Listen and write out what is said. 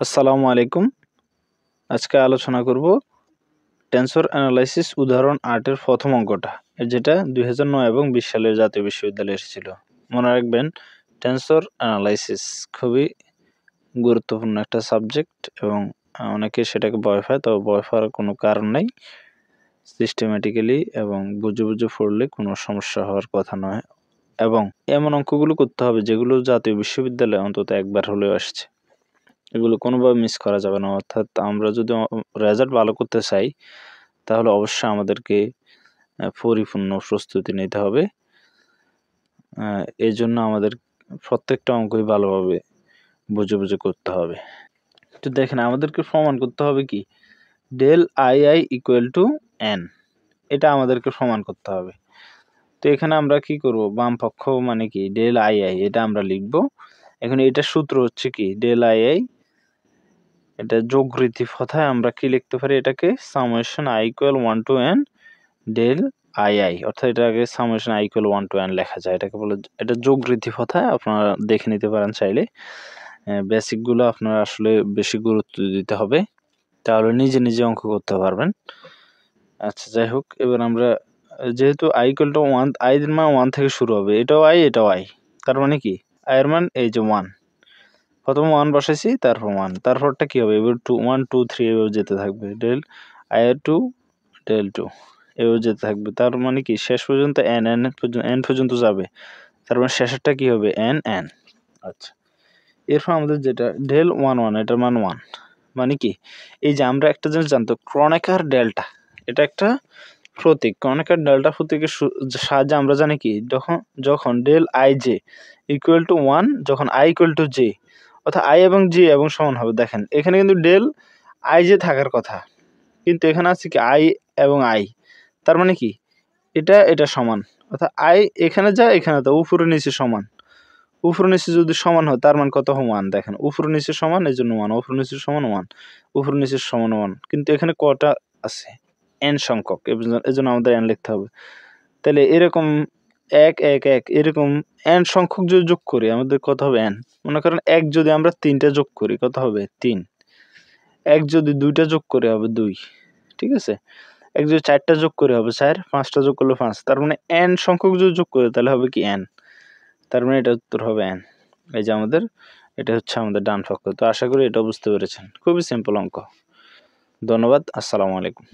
আসসালামু আলাইকুম। আজকে আলোচনা করব টেন্সর অ্যানালাইসিস উদাহরণ ৮ এর প্রথম অঙ্কটা, যেটা ২০০৯ এবং ২০ সালের জাতীয় বিশ্ববিদ্যালয়ে এসেছিল। মনে রাখবেন, টেন্সর অ্যানালাইসিস খুবই গুরুত্বপূর্ণ একটা সাবজেক্ট এবং অনেকে সেটাকে ভয় পায়, তবে ভয় পাওয়ার কোনো কারণ নেই। সিস্টেম্যাটিক্যালি এবং বুঝে বুঝে পড়লে কোনো সমস্যা হওয়ার কথা নয়, এবং এমন অঙ্কগুলো করতে হবে যেগুলো জাতীয় বিশ্ববিদ্যালয়ে অন্তত একবার হলেও আসছে। এগুলো কোনোভাবে মিস করা যাবে না। অর্থাৎ আমরা যদি রেজাল্ট ভালো করতে চাই, তাহলে অবশ্যই আমাদেরকে পরিপূর্ণ প্রস্তুতি নিতে হবে। এই জন্য আমাদের প্রত্যেকটা অঙ্কই ভালোভাবে বুঝে বুঝে করতে হবে। তো দেখেন, আমাদেরকে প্রমাণ করতে হবে কি, del i i equal to n, এটা আমাদেরকে প্রমাণ করতে হবে। তো এখানে আমরা কি করব, বাম পক্ষ মানে কি ডেল আই আই, এটা আমরা লিখব। এখন এটা সূত্র হচ্ছে কি, ডেল আই আই, এটা যোগরীতি কথায় আমরা কি লিখতে পারি, এটাকে summation i equal 1 to n del i i, অর্থাৎ এটাকে summation i equal 1 to n লেখা যায়। এটাকে বলে, এটা যোগরীতি কথায় আপনারা দেখে নিতে পারেন চাইলে। বেসিকগুলো আপনারা আসলে বেশি গুরুত্ব দিতে হবে, তাহলে নিজে নিজে অঙ্ক করতে পারবেন। আচ্ছা, যাই হোক, এবার আমরা যেহেতু আই ইকুয়াল টু 1, আই এর মান 1 থেকে শুরু হবে, এটাও আই এটাও আই, তার মানে কি আই এর মান এই যে 1, প্রথমে 1 বসাইছি, তারপর 1, তারপরটা কি হবে, এবার 2, 1 2 3 এভাবে যেতে থাকবে, ডেল আই এর 2 ডেল 2 এভাবে যেতে থাকবে। তার মানে কি শেষ পর্যন্ত n পর্যন্ত যাবে, তার মানে শেষেরটা কি হবে, n। আচ্ছা, এরপর আমাদের যেটা ডেল 1 1, এটার মান 1, মানে কি এই যে আমরা একটা জিনিস জানতো, ক্রনেকার ডেল্টা, এটা একটা প্রতীক। ক্রনেকার ডেল্টা প্রতীকের সাহায্যে আমরা জানি কি, যখন del i j equal to 1, যখন আই ইকুয়াল টু জে, অর্থাৎ আই এবং জে এবং সমান হবে। দেখেন, এখানে কিন্তু ডেল আই জে থাকার কথা, কিন্তু এখানে আছে কি আই এবং আই, তার মানে কি এটা সমান, অর্থাৎ আই এখানে যা এখানে তা, উপরে নিচে সমান। উপরে নিচে যদি সমান হয়, তার মান কত, 1। দেখেন, উপরে নিচে সমান, এই জন্য 1, উপরে নিচে সমান 1, উপরে নিচে সমান 1, কিন্তু এখানে কটা আছে, n সংখ্যক, এই জন্য আমাদের n লিখতে হবে। তাহলে এরকম 1 1 1 এরকম n সংখ্যক যদি যোগ করি, আমাদের কত হবে, n। মনে করেন 1 যদি আমরা 3টা যোগ করি, কত হবে, 3। 1 যদি 2টা যোগ করে হবে 2, ঠিক আছে। 1 যদি 4টা যোগ করে হবে 4, 5টা যোগ করলে 5, তার মানে n সংখ্যক যদি যোগ করে তাহলে হবে কি n, তার মানে এটা উত্তর হবে n। এই যে এটা হচ্ছে আমাদের ডান পক্ষ। তো আশা করি এটা বুঝতে পেরেছেন, খুবই সিম্পল অঙ্ক। ধন্যবাদ, আসসালামু আলাইকুম।